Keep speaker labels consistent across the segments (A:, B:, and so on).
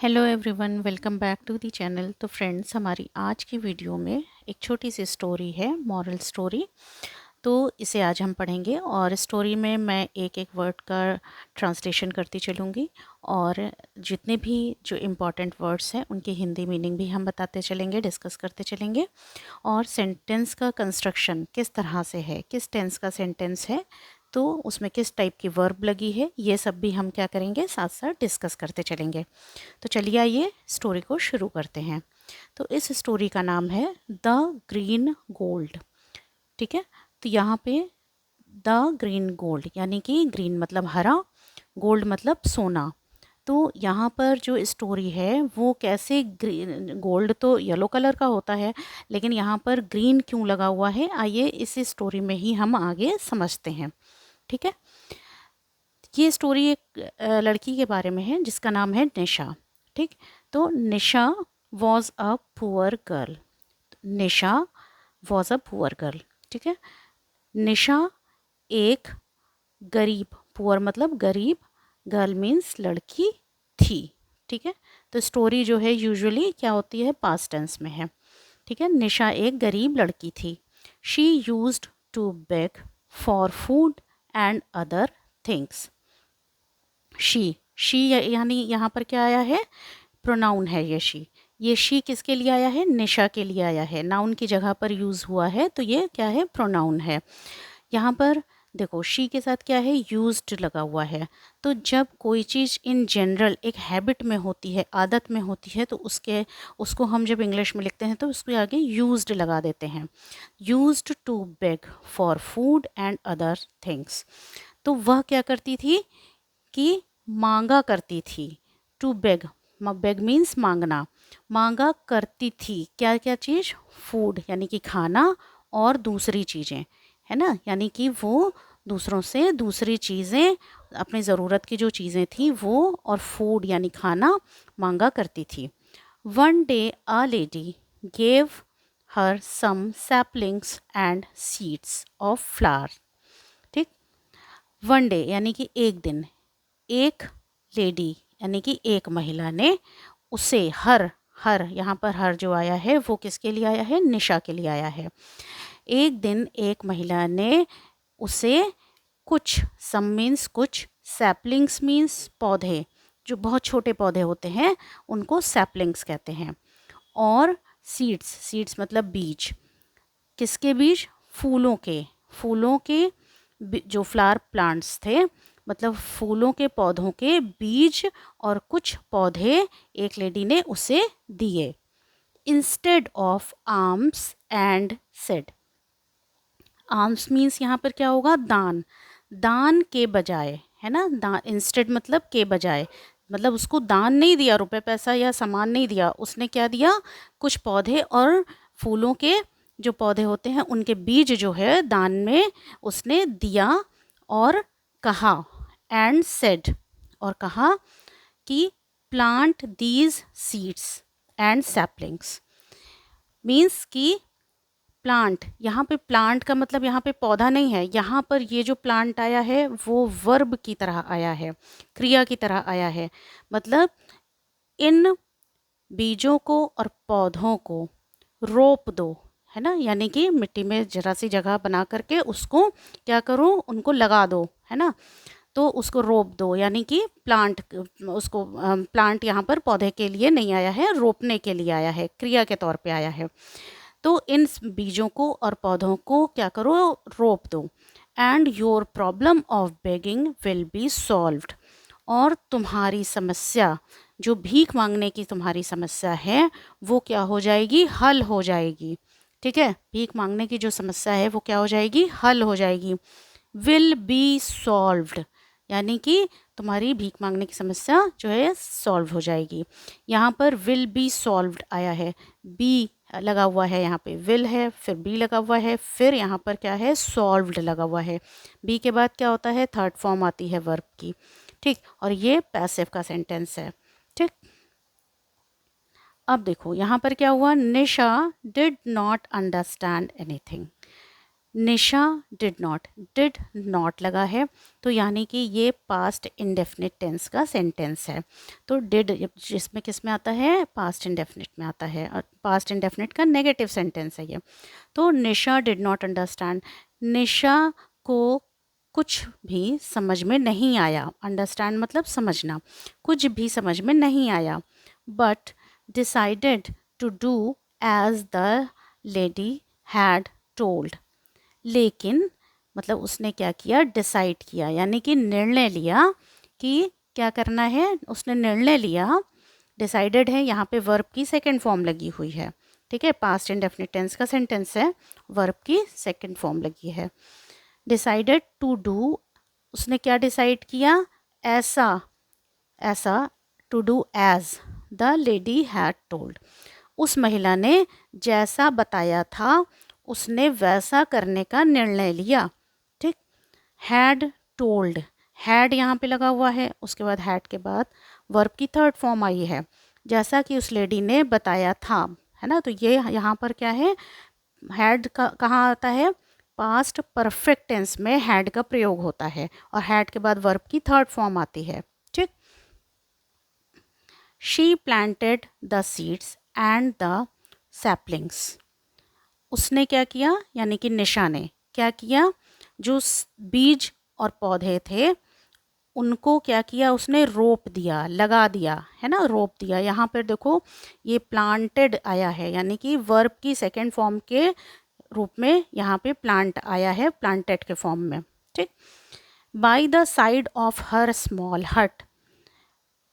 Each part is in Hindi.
A: Hello everyone, welcome back to the channel. तो फ्रेंड्स, हमारी आज की वीडियो में एक छोटी सी स्टोरी है, मॉरल स्टोरी। तो इसे आज हम पढ़ेंगे और स्टोरी में मैं एक एक वर्ड का ट्रांसलेशन करती चलूँगी और जितने भी जो इम्पॉर्टेंट वर्ड्स हैं उनकी हिंदी मीनिंग भी हम बताते चलेंगे, डिस्कस करते चलेंगे। और सेंटेंस का कंस्ट्रक्शन किस तरह से है, किस टेंस का सेंटेंस है, तो उसमें किस टाइप की वर्ब लगी है, ये सब भी हम क्या करेंगे, साथ साथ डिस्कस करते चलेंगे। तो चलिए आइए स्टोरी को शुरू करते हैं। तो इस स्टोरी का नाम है द ग्रीन गोल्ड। ठीक है, तो यहाँ पे द ग्रीन गोल्ड यानी कि ग्रीन मतलब हरा, गोल्ड मतलब सोना। तो यहाँ पर जो स्टोरी है वो कैसे, ग्रीन गोल्ड तो येलो कलर का होता है, लेकिन यहाँ पर ग्रीन क्यों लगा हुआ है, आइए इस स्टोरी में ही हम आगे समझते हैं। ठीक है, ये स्टोरी एक लड़की के बारे में है जिसका नाम है निशा। ठीक, तो Nisha was a poor girl. Nisha was a poor girl. ठीक है, निशा एक गरीब, पुअर मतलब गरीब, गर्ल मीन्स लड़की थी। ठीक है, तो स्टोरी जो है यूजुअली क्या होती है, पास्ट टेंस में है। ठीक है, निशा एक गरीब लड़की थी। She used to beg for food and other things. She यानी यहाँ पर क्या आया है, प्रोनाउन है ये शी। ये शी किसके लिए आया है, निशा के लिए आया है। नाउन की जगह पर यूज़ हुआ है, तो ये क्या है, प्रोनाउन है। यहाँ पर देखो शी के साथ क्या है, यूज्ड लगा हुआ है। तो जब कोई चीज़ इन जनरल एक हैबिट में होती है, आदत में होती है, तो उसको हम जब इंग्लिश में लिखते हैं तो उसके आगे यूज्ड लगा देते हैं। Used to beg for food and other things. तो वह क्या करती थी कि मांगा करती थी। टू बेग, बेग मीन्स मांगना, मांगा करती थी क्या क्या चीज़, फूड यानी कि खाना, और दूसरी चीज़ें, है ना, यानी कि वो दूसरों से दूसरी चीज़ें, अपनी ज़रूरत की जो चीज़ें थी वो, और फूड यानी खाना मांगा करती थी। One day a lady gave her some saplings and seeds of flower. ठीक, वन डे यानी कि एक दिन, एक लेडी यानी कि एक महिला ने उसे हर, हर यहाँ पर हर जो आया है वो किसके लिए आया है, निशा के लिए आया है। एक दिन एक महिला ने उसे कुछ, सम मीन्स कुछ, सैपलिंग्स मीन्स पौधे, जो बहुत छोटे पौधे होते हैं उनको सैपलिंग्स कहते हैं, और सीड्स, सीड्स मतलब बीज, किसके बीज, फूलों के, फूलों के जो फ्लावर प्लांट्स थे, मतलब फूलों के पौधों के बीज और कुछ पौधे एक लेडी ने उसे दिए। Instead of arms and said, arms means यहाँ पर क्या होगा, दान, दान के बजाय, है ना, दान, इंस्टेड मतलब के बजाय, मतलब उसको दान नहीं दिया, रुपए पैसा या सामान नहीं दिया, उसने क्या दिया, कुछ पौधे और फूलों के जो पौधे होते हैं उनके बीज जो है दान में उसने दिया, और कहा, एंड सेड, और कहा कि plant these seeds and saplings, means कि प्लांट, यहाँ पे प्लांट का मतलब यहाँ पे पौधा नहीं है, यहाँ पर ये जो प्लांट आया है वो वर्ब की तरह आया है, क्रिया की तरह आया है। मतलब इन बीजों को और पौधों को रोप दो, है ना, यानी कि मिट्टी में जरा सी जगह बना करके उसको क्या करो, उनको लगा दो, है ना, तो उसको रोप दो, यानी कि प्लांट, उसको प्लांट यहाँ पर पौधे के लिए नहीं आया है, रोपने के लिए आया है, क्रिया के तौर पे आया है। तो इन बीजों को और पौधों को क्या करो, रोप दो। And your problem of begging will be solved, और तुम्हारी समस्या, जो भीख मांगने की तुम्हारी समस्या है वो क्या हो जाएगी, हल हो जाएगी। ठीक है, भीख मांगने की जो समस्या है वो क्या हो जाएगी, हल हो जाएगी। विल बी सॉल्व्ड यानी कि तुम्हारी भीख मांगने की समस्या जो है सॉल्व हो जाएगी। यहाँ पर विल बी सॉल्व्ड आया है, बी लगा हुआ है, यहाँ पे विल है, फिर बी लगा हुआ है, फिर यहाँ पर क्या है, सॉल्व्ड लगा हुआ है। बी के बाद क्या होता है, थर्ड फॉर्म आती है वर्ब की। ठीक, और ये पैसिव का सेंटेंस है। ठीक, अब देखो यहाँ पर क्या हुआ, Nisha did not understand anything. Nisha did not, did not लगा है तो यानी कि ये पास्ट इंडेफिनिट टेंस का सेंटेंस है। तो डिड जिसमें किस में आता है, पास्ट इंडेफिनिट में आता है, और पास्ट इंडेफिनिट का नेगेटिव सेंटेंस है ये। तो निशा डिड नॉट अंडरस्टैंड, निशा को कुछ भी समझ में नहीं आया, अंडरस्टैंड मतलब समझना, कुछ भी समझ में नहीं आया। But decided to do as the lady had told, लेकिन मतलब उसने क्या किया, डिसाइड किया, यानी कि निर्णय लिया कि क्या करना है, उसने निर्णय लिया। डिसाइडेड है, यहाँ पे वर्ब की सेकंड फॉर्म लगी हुई है, ठीक है, पास्ट इंडेफिनिट टेंस का सेंटेंस है, वर्ब की सेकंड फॉर्म लगी है। डिसाइडेड टू डू, उसने क्या डिसाइड किया, ऐसा, ऐसा, to do as the lady had told, उस महिला ने जैसा बताया था उसने वैसा करने का निर्णय लिया, ठीक। हैड टोल्ड, हैड यहाँ पे लगा हुआ है, उसके बाद हैड के बाद वर्ब की थर्ड फॉर्म आई है, जैसा कि उस लेडी ने बताया था, है ना। तो ये यहाँ पर क्या है, हैड का कहाँ आता है, पास्ट परफेक्ट टेंस में हैड का प्रयोग होता है, और हैड के बाद वर्ब की थर्ड फॉर्म आती है, ठीक। She planted the seeds and the saplings, उसने क्या किया, यानी कि निशा ने क्या किया, जो बीज और पौधे थे उनको क्या किया, उसने रोप दिया, लगा दिया, है ना, रोप दिया। यहाँ पर देखो ये प्लांटेड आया है, यानी कि वर्ब की सेकेंड फॉर्म के रूप में यहाँ पे प्लांट आया है, प्लांटेड के फॉर्म में, ठीक। By the side of her small हट,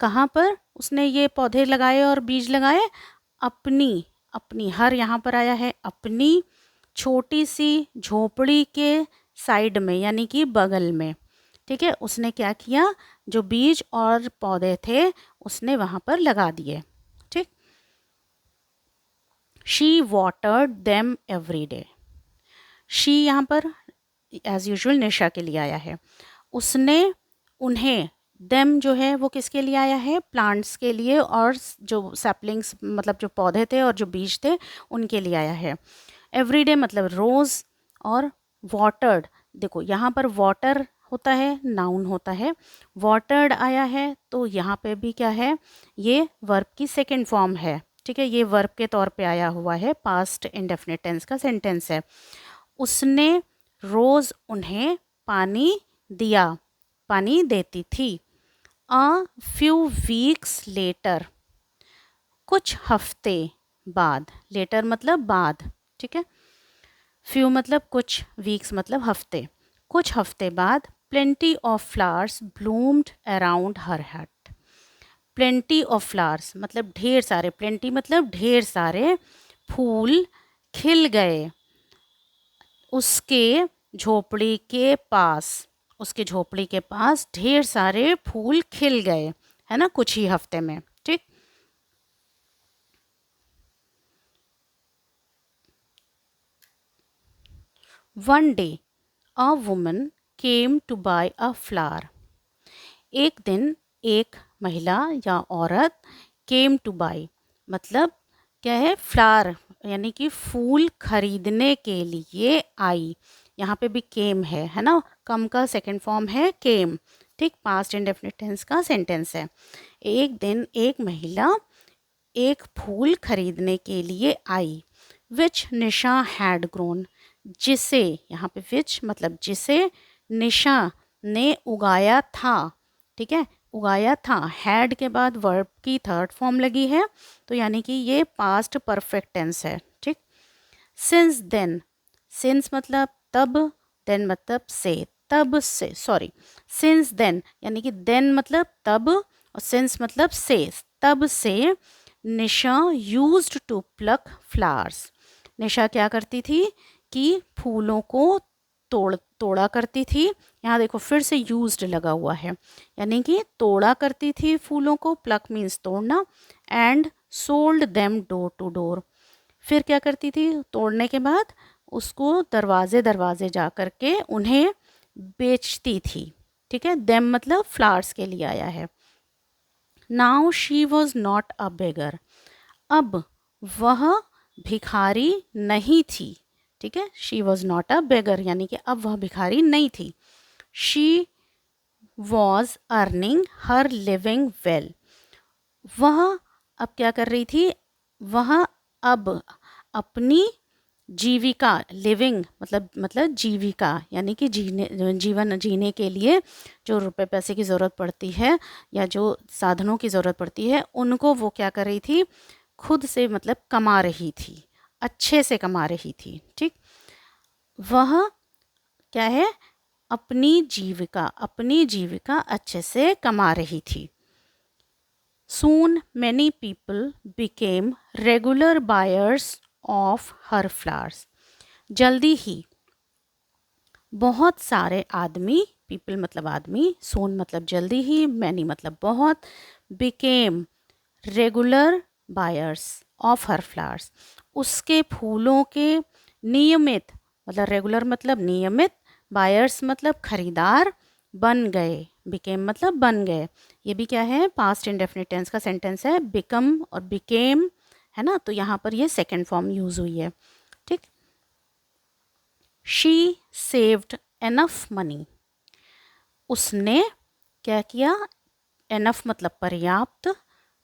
A: कहाँ पर उसने ये पौधे लगाए और बीज लगाए, अपनी, अपनी, हर यहाँ पर आया है, अपनी छोटी सी झोपड़ी के साइड में, यानी कि बगल में, ठीक है, उसने क्या किया, जो बीज और पौधे थे उसने वहाँ पर लगा दिए, ठीक। She watered them every day, she यहाँ पर एज यूजुअल निशा के लिए आया है, उसने उन्हें, देम जो है वो किसके लिए आया है, प्लांट्स के लिए, और जो सैपलिंग्स मतलब जो पौधे थे और जो बीज थे उनके लिए आया है। एवरीडे मतलब रोज़, और वाटर्ड, देखो यहाँ पर वाटर होता है, नाउन होता है, वाटर्ड आया है तो यहाँ पे भी क्या है, ये वर्ब की सेकेंड फॉर्म है, ठीक है, ये वर्ब के तौर पे आया हुआ है, पास्ट इंडेफिनिट टेंस का सेंटेंस है। उसने रोज़ उन्हें पानी दिया, पानी देती थी। अ फ्यू वीक्स लेटर, कुछ हफ्ते बाद, लेटर मतलब बाद, ठीक है, फ्यू मतलब कुछ, वीक्स मतलब हफ्ते, कुछ हफ्ते बाद plenty of flowers bloomed around her hut, plenty of flowers मतलब ढेर सारे, प्लेंटी मतलब ढेर सारे फूल खिल गए उसके झोपड़ी के पास, उसके झोपड़ी के पास ढेर सारे फूल खिल गए, है ना, कुछ ही हफ्ते में, ठीक। One day a woman came to buy a flower, एक दिन एक महिला या औरत केम टू बाय मतलब क्या है, फ्लावर, यानी कि फूल खरीदने के लिए आई, यहाँ पे भी केम है ना, कम का सेकंड फॉर्म है केम, ठीक, पास्ट इंडेफिनिट टेंस का सेंटेंस है। एक दिन एक महिला एक फूल खरीदने के लिए आई, विच निशा हैड ग्रोन, जिसे, यहाँ पे विच मतलब जिसे निशा ने उगाया था, ठीक है, उगाया था, हैड के बाद वर्ब की थर्ड फॉर्म लगी है तो यानी कि ये पास्ट परफेक्ट टेंस है, ठीक। सिंस देन, सिंस मतलब तब, देन मतलब से, तब से, सॉरी, सिंस देन यानी कि देन मतलब तब और सिंस मतलब से, तब से निशा यूज्ड टू प्लक फ्लावर्स, निशा क्या करती थी कि फूलों को तोड़ा करती थी, यहाँ देखो फिर से यूज्ड लगा हुआ है, यानी कि तोड़ा करती थी फूलों को, प्लक मीन्स तोड़ना, and sold them door to door, फिर क्या करती थी, तोड़ने के बाद उसको दरवाजे दरवाजे जा कर के उन्हें बेचती थी, ठीक है, देम मतलब फ्लावर्स के लिए आया है। Now she was not a beggar, अब वह भिखारी नहीं थी, ठीक है, she was not a beggar, यानी कि अब वह भिखारी नहीं थी। She was earning her living well, वह अब क्या कर रही थी, वह अब अपनी जीविका, लिविंग मतलब जीविका यानी कि जीवन जीने के लिए जो रुपए पैसे की ज़रूरत पड़ती है या जो साधनों की ज़रूरत पड़ती है, उनको वो क्या कर रही थी, खुद से मतलब कमा रही थी, अच्छे से कमा रही थी। ठीक, वह क्या है, अपनी जीविका अच्छे से कमा रही थी। Soon many people became regular buyers of her flowers. जल्दी ही बहुत सारे आदमी, पीपल मतलब आदमी, सोन मतलब जल्दी ही, मैनी मतलब बहुत, became regular buyers of her flowers, उसके फूलों के नियमित, मतलब रेगुलर मतलब नियमित, बायर्स मतलब खरीदार बन गए, बिकेम मतलब बन गए। ये भी क्या है, पास्ट इंडेफिनिट टेंस का सेंटेंस है, बिकम और बिकेम है ना, तो यहाँ पर ये सेकेंड फॉर्म यूज हुई है। ठीक, शी सेव्ड एनफ मनी, उसने क्या किया, एनफ मतलब पर्याप्त,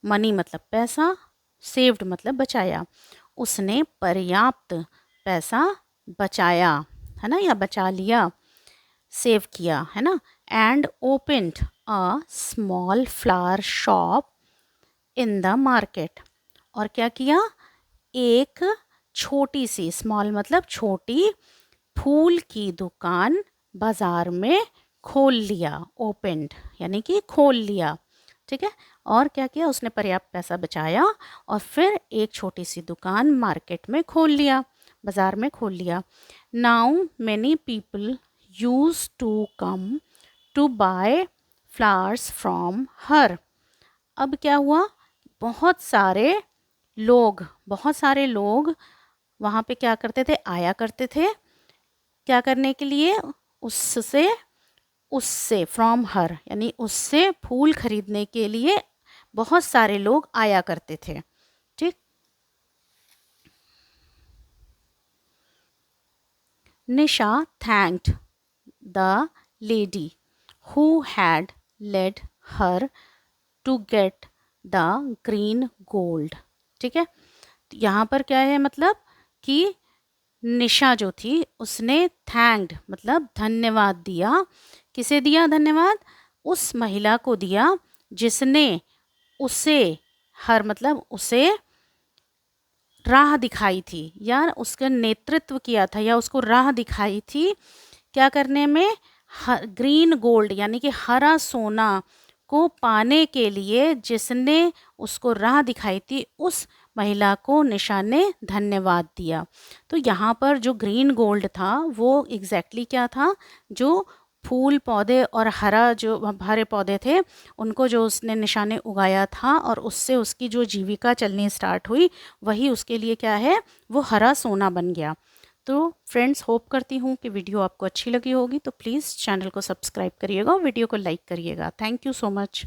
A: मनी मतलब पैसा, सेव्ड मतलब बचाया, उसने पर्याप्त पैसा बचाया है ना, या बचा लिया, सेव किया है ना। And opened a small flower shop in the market, और क्या किया, एक छोटी सी, स्मॉल मतलब छोटी, फूल की दुकान बाजार में खोल लिया, ओपनड यानी कि खोल लिया। ठीक है, और क्या किया, उसने पर्याप्त पैसा बचाया और फिर एक छोटी सी दुकान मार्केट में खोल लिया, बाजार में खोल लिया। Now many people use to come to buy flowers from her, अब क्या हुआ, बहुत सारे लोग वहाँ पे क्या करते थे, आया करते थे, क्या करने के लिए, उससे उससे फ्रॉम हर यानी उससे फूल खरीदने के लिए बहुत सारे लोग आया करते थे। ठीक, Nisha thanked the lady who had led her to get the green gold. ठीक है, तो यहाँ पर क्या है, मतलब कि निशा जो थी उसने थैंक्ड मतलब धन्यवाद दिया, किसे दिया धन्यवाद, उस महिला को दिया जिसने उसे, हर मतलब उसे राह दिखाई थी या उसका नेतृत्व किया था या उसको राह दिखाई थी, क्या करने में, ग्रीन गोल्ड यानी कि हरा सोना को पाने के लिए, जिसने उसको राह दिखाई थी उस महिला को निशा ने धन्यवाद दिया। तो यहाँ पर जो ग्रीन गोल्ड था वो एग्जैक्टली क्या था, जो फूल पौधे और जो हरे पौधे थे उनको जो उसने निशा ने उगाया था और उससे उसकी जो जीविका चलनी स्टार्ट हुई, वही उसके लिए क्या है, वो हरा सोना बन गया। तो फ्रेंड्स, होप करती हूँ कि वीडियो आपको अच्छी लगी होगी, तो प्लीज़ चैनल को सब्सक्राइब करिएगा और वीडियो को लाइक करिएगा। Thank you so much.